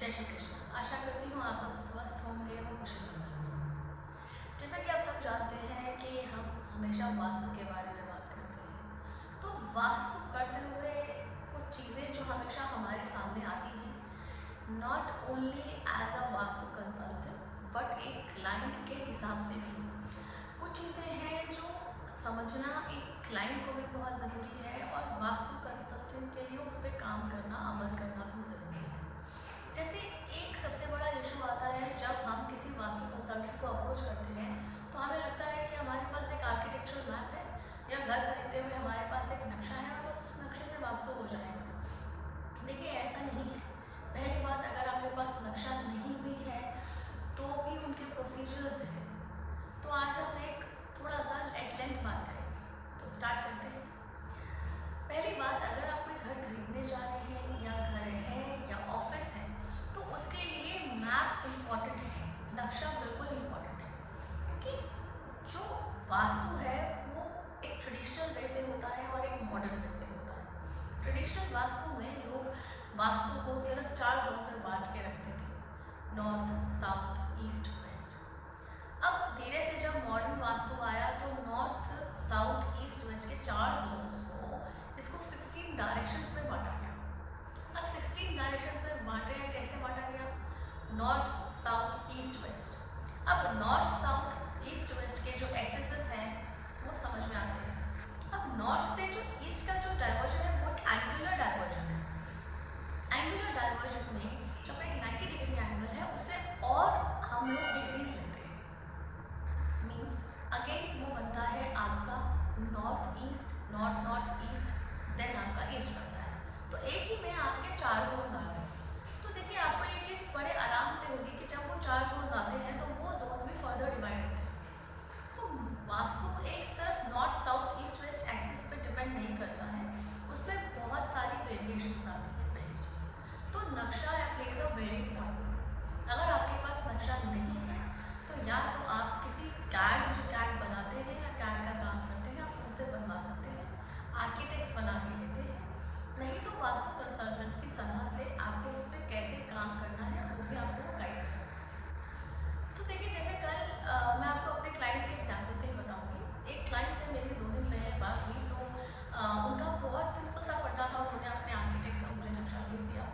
जय श्री कृष्ण। आशा करती हूँ आप सब स्वस्थ होंगे और कुशल होंगे। जैसा कि आप सब जानते हैं कि हम हमेशा वास्तु के बारे में बात करते हैं, तो वास्तु करते हुए कुछ चीज़ें जो हमेशा हमारे सामने आती हैं, not only as a vastu consultant but एक क्लाइंट के हिसाब से भी कुछ चीज़ें हैं जो समझना एक क्लाइंट को भी बहुत ज़रूरी है और वास्तु कंसल्टेंट के लिए उस पर काम करना, अमल करना भी ज़रूरी है। जैसे एक सबसे बड़ा इशू आता है जब हम किसी वास्तु कंसल्टेंट को अप्रोच करते हैं, तो हमें लगता है कि हमारे पास एक आर्किटेक्चरल मैप है या घर खरीदते हुए हमारे पास एक नक्शा है और बस उस नक्शे से वास्तु हो जाएगा। देखिए, ऐसा नहीं है। पहली बात, अगर आपके पास नक्शा नहीं भी है तो भी उनके प्रोसीजर्स हैं। तो आज हम एक थोड़ा सा एट लेंथ बात करेंगे, तो स्टार्ट करते हैं। पहली बात, अगर आप कोई घर खरीदने जा रहे हैं या घर है या ऑफिस है, तो उसके लिए मैप इम्पॉर्टेंट है, नक्शा बिल्कुल इम्पॉर्टेंट है। क्योंकि जो वास्तु है वो एक ट्रेडिशनल वे से होता है और एक मॉडर्न वे से होता है। ट्रेडिशनल वास्तु में लोग वास्तु को सिर्फ 4 जोन में बांट के रखते थे, नॉर्थ, साउथ, ईस्ट, वेस्ट। अब धीरे से जब मॉडर्न वास्तु आया तो नॉर्थ, साउथ, ईस्ट, वेस्ट के 4 जोन्स को इसको 16 डायरेक्शंस में बांटा गया। अब 16 डायरेक्शंस में बांटे हैं, कैसे बांटा गया? North, south, east, west. अब नॉर्थ, साउथ, ईस्ट, वेस्ट के जो एक्सेसेस हैं वो समझ में आते हैं। अब नॉर्थ से जो ईस्ट का जो डाइवर्जन है वो एक एंगुलर डाइवर्जन है। एंगुलर डाइवर्जन में जब एक 90 डिग्री एंगल है उसे और हम लोग डिग्रीज लेते हैं। मीन्स अगेन वो बनता है आपका north east, north north east, then आपका ईस्ट बनता है। तो एक ही में आपके 4 जोन आ गए। तो देखिए, आपको ये चीज़ बड़े आराम से होगी कि जब वो 4 जोन आते हैं तो वो जोन्स भी फर्दर डिवाइड होते हैं। तो वास्तु एक सिर्फ north, south, east, west axis पे डिपेंड नहीं करता है, उसमें बहुत सारी वेरिएशंस आती है। पहली चीज़ तो नक्शा plays a very important role. अगर आपके पास नक्शा नहीं है तो या तो आप किसी कैड, जो कैड बनाते हैं या कैड का काम करते हैं, आप उनसे बनवा सकते हैं, आर्किटेक्ट्स बना के देते हैं। नहीं तो वास्तु कंसल्टेंट्स की सलाह से आपको उस पर कैसे काम करना है वो भी आपको गाइड कर सकते हैं। तो देखिए, जैसे कल मैं आपको अपने क्लाइंट्स के एग्जाम्पल से ही बताऊंगी। एक क्लाइंट से मेरी 2 दिन पहले बात हुई, तो उनका बहुत सिंपल सा पट्टा था। उन्होंने अपने आर्किटेक्ट का मुझे नक्शा भेज दिया,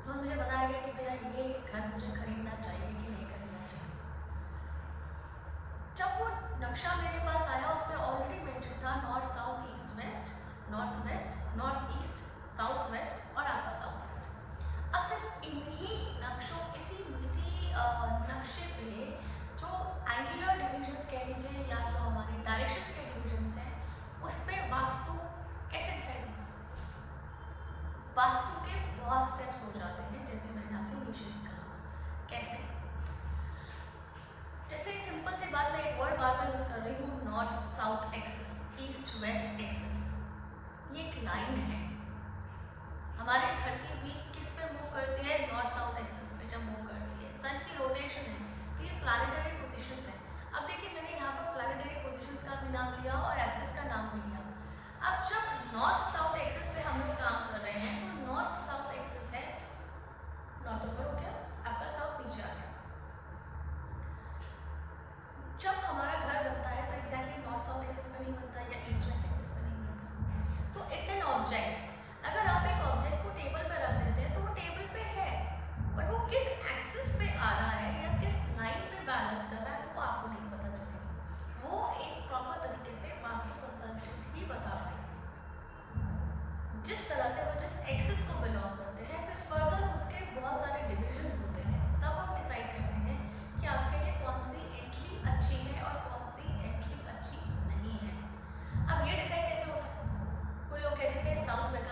तो मुझे बताया गया कि भैया ये घर मुझे खरीदना चाहिए कि नहीं खरीदना चाहिए। जब वो नक्शा मेरे पास आया उस पर ऑलरेडी मेंशन था north, south, east, west, north west, north east, south west और आपका साउथ ईस्ट। अब सिर्फ इन्हीं नक्शों, इसी नक्शे पे जो एंगुलर डिविजन्स कह लीजिए या जो हमारे डायरेक्शंस के डिविजन्स हैं, उस पर वास्तु कैसे डिसाइड होगा? वास्तु के बहुत स्टेप्स हो जाते हैं, जैसे मैंने आपसे नीचे कहा। कैसे? जैसे सिंपल सी बात, मैं एक वर्ड बार बार यूज कर रही हूँ, north south axis, east west axis. ये एक लाइन है। हमारी धरती भी किस पे मूव करती है? नॉर्थ साउथ एक्सिस पे जब मूव करती है। सन की रोटेशन है, तो ये प्लैनेटरी पोजीशंस है। अब देखिए, मैंने यहाँ पर प्लैनेटरी पोजीशंस का भी नाम लिया और एक्सिस का नाम भी लिया। अब जब नॉर्थ साउथ एक्सिस पे हम लोग काम कर रहे हैं, तो नॉर्थ साउथ एक्सिस है, नॉर्थ ऊपर हो गया, आपका साउथ नीचे आ गया। जब हमारा घर बनता है तो एग्जैक्टली नॉर्थ साउथ एक्सिस पे नहीं बनता या ईस्ट वेस्ट एक्सिस पे नहीं बनता। So it's an object. अगर आप एक ऑब्जेक्ट को टेबल पे रख देते हैं तो वो टेबल पे है, बट वो किस एक्सिस पे आ रहा है या किस लाइन पे बैलेंस कर रहा है वो आपको नहीं पता चलेगा। वो एक प्रॉपर तरीके से वास्तु कंसल्टेंट ही बता पाएंगे। जिस तरह से वो जिस एक्सिस को बिलोंग करते हैं, फिर फर्दर उसके बहुत सारे डिविजन्स होते हैं, तब हम डिसाइड करते हैं कि आपके लिए कौन सी एंट्री अच्छी है और कौन सी एंट्री अच्छी नहीं है। अब ये डिसाइड कैसे होता है? कोई लोग कह देते हैं साउथ में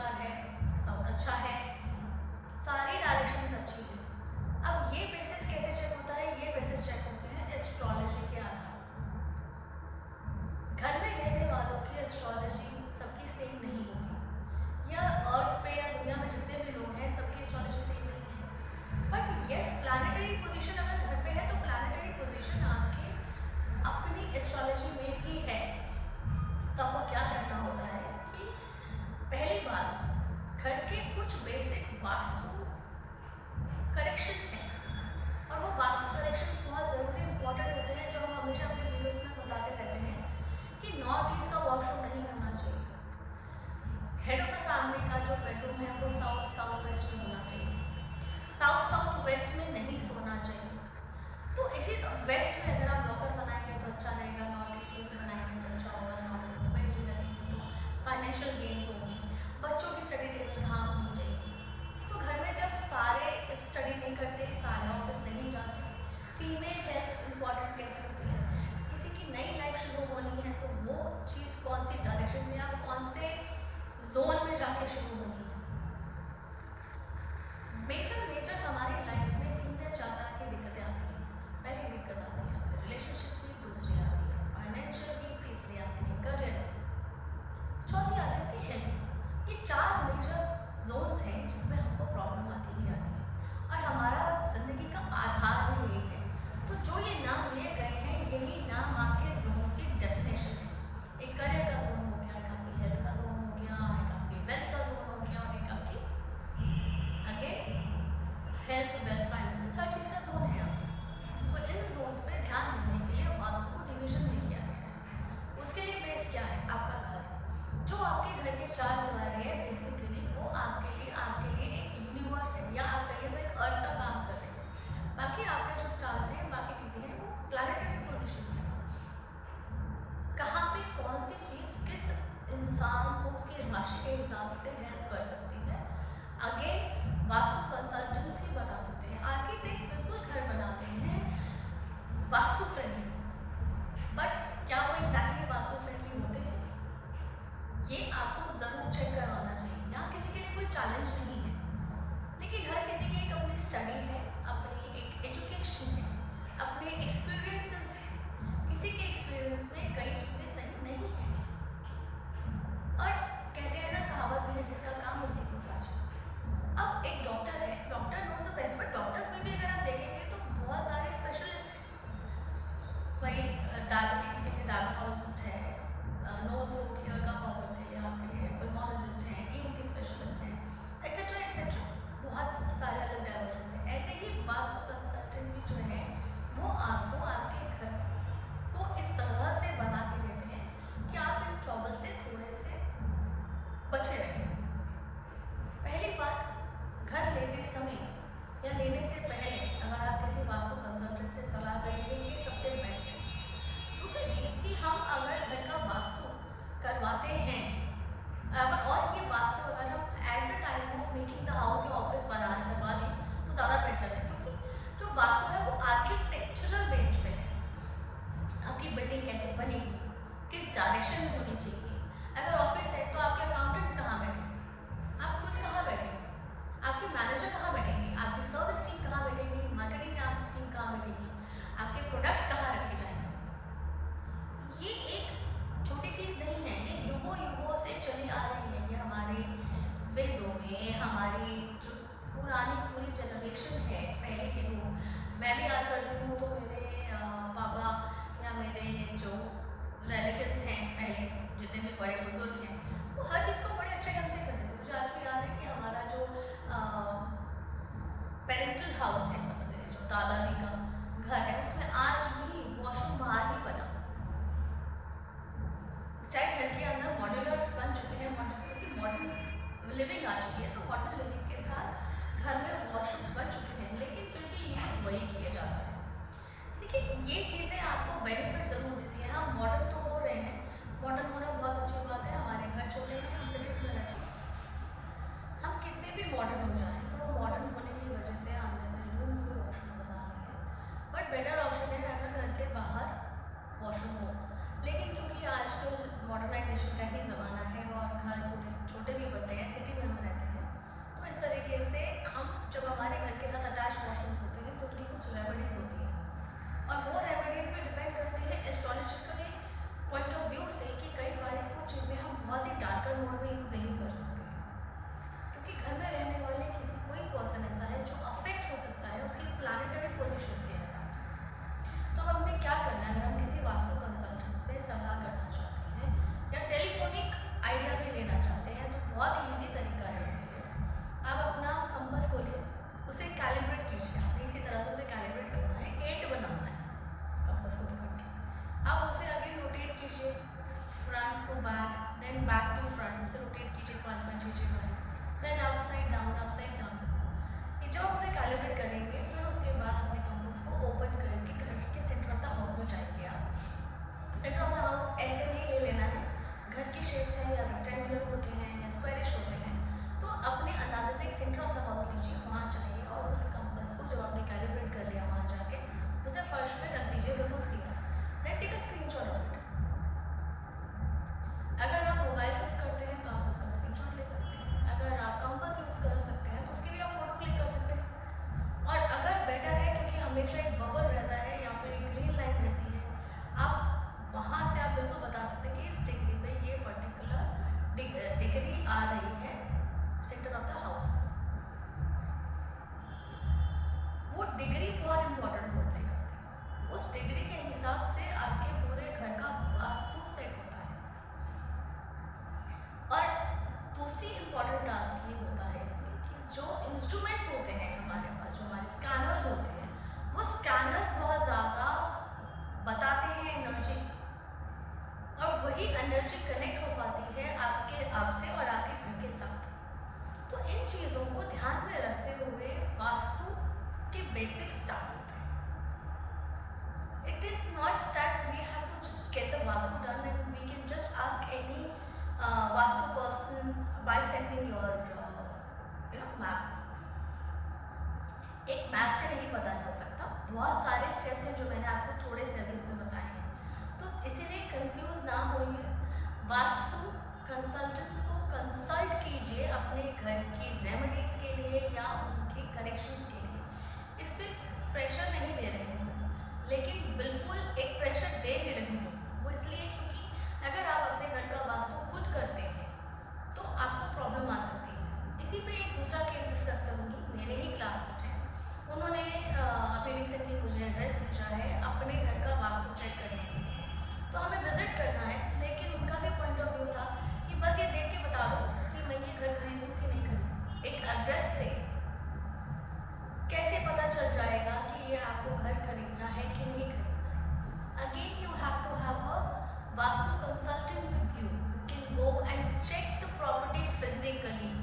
वेस्ट में अगर आप ब्लॉकर बनाएंगे तो अच्छा रहेगा, नॉर्थ ईस्ट में बनाएंगे तो अच्छा होगा, नॉर्थ मुंबई जो लगेंगे तो फाइनेंशियल गेन्स होंगे, बच्चों की स्टडी टेबल कहाँ होनी चाहिए। तो घर में जब सारे स्टडी नहीं करते, सारे ऑफिस नहीं जाते, फीमेल हेल्थ इम्पॉर्टेंट कैसे होती है, किसी की नई लाइफ शुरू होनी है तो वो चीज़ कौन सी डायरेक्शन से या कौन से जोन में जाके शुरू होनी है। मेजर हमारी लाइफ में 3 या 4 तरह की दिक्कतें आती हैं। पहली दिक्कत आती है आपके रिलेशनशिप की, दूसरी आती है फाइनेंशियल की, तीसरी आती है करियर की, चौथी आती है आपकी हेल्थ की। ये 4 मेजर जोन्स हैं जिसमें हमको प्रॉब्लम आती ही आती है और हमारा ज़िंदगी का आधार भी यही है। तो जो ये नाम लिए गए हैं यही नाम आपके जोन्स की डेफिनेशन है। एक करियर का जोन हो गया, एक आपकी हेल्थ का जोन हो गया, एक आपकी वेल्थ का जोन हो गया और एक आपकी हेल्थ, वेल्थ, फाइनेंस, हर चीज़ का जोन है आपका। तो इन जोन्स पे ध्यान देने के लिए वास्तु को डिवीजन में किया गया है। उसके लिए बेस क्या है, आपका घर। जो आपके घर के 4 दीवारें हैं बेसिकली वो आपके लिए एक यूनिवर्स है, या आप कहिए तो एक अर्थ का काम कर रहे हैं। बाकी आपके जो स्टार्स हैं, बाकी चीज़ें हैं, वो प्लैनेटरी पोजिशंस हैं। कहाँ पे कौन सी चीज़ किस इंसान को उसकी राशि के हिसाब से हेल्प कर सकती है, आगे वास्तु कंसल्टेंट्स ही बता सकते हैं। आर्किटेक्ट्स बिल्कुल घर बनाते हैं वास्तु फ्रेंडली, बट क्या वो एग्जैक्टली वास्तु फ्रेंडली होते हैं, ये आपको ज़रूर चेक करवाना चाहिए। यहाँ किसी के लिए कोई चैलेंज नहीं है, लेकिन हर किसी की एक अपनी स्टडी है, अपनी एक एजुकेशन है, अपने एक्सपीरियंसेस हैं। किसी के एक्सपीरियंस में कई चीज़ें सही नहीं है और कहते हैं ना, कहावत भी है जिसका काम उसी को साझा। अब एक डॉक्टर है, doctor knows the best, but doctors में भी अगर आप देखेंगे तो बहुत सारे स्पेशलिस्ट हैं। वही डायबिटीज़ के लिए डायबिटोलॉजिस्ट है, नोज ईयर का प्रॉब्लम के लिए आपके लिए पल्मोलॉजिस्ट हैं, ईएनटी स्पेशलिस्ट हैं, एक्सेट्रा एक्सेट्रा, बहुत सारे अलग डाइवर्जन्स हैं। ऐसे ही वास्तु कंसल्टेंट भी जो है वो आपको आपके घर को इस तरह से बना के देते हैं कि आप इन ट्रबल से थोड़े से बचे रहें। पहली बात, घर लेते समय या लेने से पहले अगर आप किसी वास्तु कंसल्टेंट से सलाह करेंगे, ये सबसे बेस्ट है। दूसरी चीज़ कि हम अगर घर का वास्तु करवाते हैं और ये वास्तु अगर हम at the time of making the house या ऑफिस करवा लें तो ज़्यादा बेटर है, क्योंकि जो वास्तु है वो आर्किटेक्चरल बेस्ड पे है। आपकी बिल्डिंग कैसे बनेगी, किस डायरेक्शन में होनी चाहिए। अगर ऑफिस है तो आपके अकाउंटेंट्स कहाँ बैठेंगे, आप खुद कहाँ बैठेंगे, आपके मैनेजर कहाँ बैठेंगे, आपकी सर्विस टीम कहाँ बैठेगी, मार्केटिंग टीम कहाँ बैठेगी, आपके प्रोडक्ट्स कहाँ रखे जाएंगे। ये एक छोटी चीज़ नहीं है, ये युगों से चली आ रही है। ये हमारे वेदों में, हमारी जो पुरानी पूरी जनरेशन है, पहले के लोग, मैं भी याद करती हूँ तो मेरे पापा या मेरे जो रिलेटिव्स हैं पहले, जितने भी बड़े बुजुर्ग हैं, वो हर चीज़ को बड़े अच्छे ढंग से करते थे। मुझे आज भी याद है कि हमारा जो पेरेंटल हाउस है, मतलब मेरे जो दादाजी का घर है, उसमें आज भी वॉशरूम बाहर ही बना। चाहे घर के अंदर मॉड्यूलर्स बन चुके हैं, क्योंकि मॉडर्न लिविंग आ चुकी है, तो मॉडर्न लिविंग के साथ घर में वॉशरूम्स बन चुके हैं, लेकिन फिर भी यूज़ वही किया जाता है। देखिए, ये चीज़ें आपको बेनिफिट ज़रूर देती हैं। हम मॉडर्न तो हो रहे हैं, मॉडर्न होना बहुत अच्छी बात है, हमारे घर छोटे हैं, हम सिटीज़ में रहते हैं। हम कितने भी मॉडर्न हो जाएं तो वो मॉडर्न होने की वजह से हमने अपने रूम्स में वॉशरूम बना लिए हैं, बट बेटर ऑप्शन है अगर घर के बाहर वॉशरूम हो। लेकिन क्योंकि आजकल मॉडर्नाइजेशन का ही ज़माना है और घर थोड़े छोटे भी बनते हैं, सिटी में हम रहते हैं, तो इस तरीके से हम जब हमारे घर के साथ अटैच वॉशरूम्स होते हैं तो उनकी कुछ रेमेडीज़ होती हैं और वो रेमेडीज़ भी डिपेंड करती है एस्ट्रोलॉजिकली पॉइंट ऑफ व्यू से कि कई बार कुछ चीज़ें हम बहुत ही डार्कर मोड में यूज़ नहीं कर सकते हैं, क्योंकि घर में रहने वाले किसी कोई पर्सन ऐसा है जो अफेक्ट हो सकता है उसकी प्लैनेटरी पोजीशंस के हिसाब से। तो अब हमने क्या करना है, अगर हम किसी वास्तु कंसल्टेंट से सलाह करना चाहते हैं या टेलीफोनिक आइडिया भी लेना चाहते हैं तो बहुत ही ईजी तरीका है उसके लिए। आप अपना कंपास खोलिए, उसे कैलिब्रेट कीजिए, आपने इसी तरह से उसे कैलिब्रेट करना है, 8 बनाना है कंपास को पकड़ के। आप उसे आगे रोटेट कीजिए front to back, then back to front, उसे रोटेट कीजिए 5 द हाउस ऐसे नहीं ले लेना है, घर की शेप्स हैं या रेक्टेंगुलर होते हैं या स्क्वायरिश होते हैं, तो अपने अंदाजे से एक सेंटर ऑफ द हाउस लीजिए, वहाँ चाहिए और उस कंपास को जब आपने कैलिब्रेट कर लिया वहाँ जाके उसे फर्श पे रख दीजिए बिल्कुल सीधा। Then take a screenshot of it. अगर आप मोबाइल यूज़ करते हैं तो आप उसका स्क्रीनशॉट ले सकते हैं, अगर आप कंपास यूज़ कर सकते हैं तो उसकी भी आप फोटो क्लिक कर सकते हैं। और अगर बेटर है क्योंकि हमेशा एक बबल रहता है या फिर एक ग्रीन लाइन रहती है, आप वहाँ से आप बिल्कुल बता सकते हैं कि इस डिग्री पे ये पर्टिकुलर डिग्री आ रही है सेंटर ऑफ द हाउस। वो डिग्री बहुत इंपॉर्टेंट रोल प्ले करती है, उस डिग्री के हिसाब से आपके पूरे घर का वास्तु सेट होता है। और दूसरी इंपॉर्टेंट टास्क ये होता है इसमें कि जो इंस्ट्रूमेंट्स होते हैं हमारे पास, जो हमारे स्कैनर्स होते हैं, वो स्कैनर्स बहुत ज़्यादा बताते हैं एनर्जी, और वही एनर्जी कनेक्ट हो पाती है आपसे और आपके घर के साथ। तो इन चीज़ों को ध्यान में रखते हुए वास्तु के बेसिक स्टार्ट होते हैं। It is not that we have to just get the vastu done and we can just ask any vastu person by sending your map. एक मैप से नहीं पता चल सकता, बहुत सारे स्टेप्स हैं जो मैंने आपको थोड़े से अभी इसमें बताए हैं, तो इसीलिए कंफ्यूज ना होइए। वास्तु कंसल्टेंट्स को कंसल्ट कीजिए अपने घर की रेमेडीज के लिए या उनके करेक्शंस के लिए। इस पर प्रेशर नहीं दे रहे हैं, लेकिन बिल्कुल एक प्रेशर दे भी रही हूँ, वो इसलिए क्योंकि अगर आप अपने घर का वास्तु खुद करते हैं तो आपको प्रॉब्लम आ सकती है। इसी पे एक दूसरा केस डिस्कस करूँगी, मेरे ही क्लासमेट हैं, उन्होंने अभी रिसेंटली मुझे एड्रेस भेजा है अपने घर का वास्तु चेक करने के लिए, तो हमें विजिट करना है, लेकिन उनका भी पॉइंट ऑफ व्यू था कि बस ये देख के बता दो कि मैं ये घर खरीदूँ कि नहीं खरीदूँ। एक एड्रेस से कैसे पता चल जाएगा कि ये आपको घर खरीदना है कि नहीं खरीदना है? Again you have to have a vastu consultant with you, you can go and check the property physically.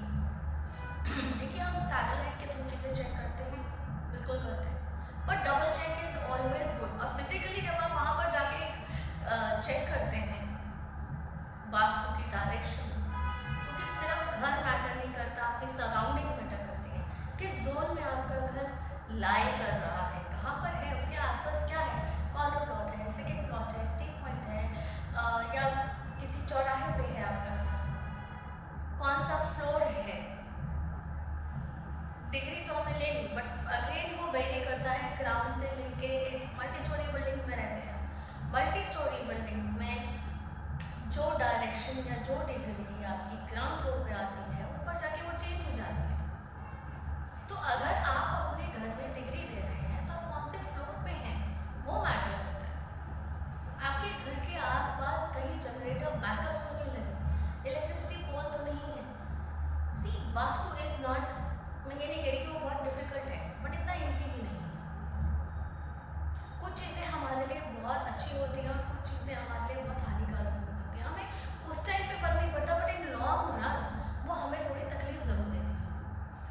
देखिए हम सैटेलाइट के थ्रू चीज़ें चेक करते हैं, बिल्कुल करते हैं, but double check is always good. और फिजिकली जब आप वहाँ पर जाके चेक करते हैं वास्तु की डायरेक्शंस, क्योंकि सिर्फ घर मैटर नहीं करता, आपकी सराउंडिंग मैटर करती है। किस जोन में आपका घर लाई कर रहा है, कहाँ पर है, उसके आसपास क्या है, कॉर्नर प्लॉट है, सेकेंड प्लॉट है, टी पॉइंट है, या किसी चौराहे पे है आपका घर, कौन सा फ्लोर है। डिग्री तो हमने ले ली, बट अगेन वो वेरी करता है ग्राउंड से लेके मल्टी स्टोरी बिल्डिंग्स में रहते हैं। मल्टी स्टोरी बिल्डिंग्स में जो डायरेक्शन या जो डिग्री आपकी ग्राउंड फ्लोर पे आती है, ऊपर जाके वो चेंज हो जाती है। तो अगर आप अपने घर में डिग्री ले रहे हैं तो आप कौन से फ्लोर पे हैं वो मैटर करता है। आपके घर के आसपास कहीं जनरेटर बैकअप्स होने लगे, इलेक्ट्रिसिटी पोल तो नहीं है। सी वास्तु इज नॉट, मैं ये नहीं कह रही कि वो बहुत डिफिकल्ट है, बट इतना ईजी भी नहीं है। कुछ चीज़ें हमारे लिए बहुत अच्छी होती हैं और कुछ चीज़ें हमारे लिए बहुत हानिकारक हो सकती हैं। हमें उस टाइम पे फर्क नहीं पड़ता, बट इन लॉन्ग रन वो हमें थोड़ी तकलीफ ज़रूर देती है।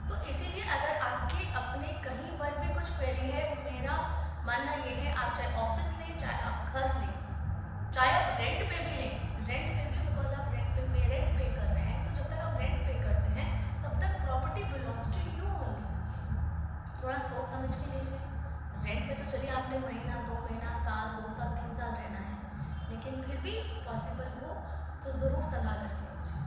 तो इसीलिए अगर आपके अपने कहीं पर भी कुछ क्वेरी है, मेरा मानना ये है आप चाहे ऑफिस लें, चाहे आप घर लें, चाहे आप रेंट पे भी लें, रेंट पे भी, बिकॉज आप रेंट पे कर रहे हैं, तो जब तक आप रेंट पे करते हैं तब तक property belongs to you only. थोड़ा सोच समझ के लीजिए। रेंट पे तो चलिए आपने महीना, 2 महीना, साल, 2 साल, 3 साल रहना है, लेकिन फिर भी पॉसिबल हो तो ज़रूर सलाह करके लीजिए।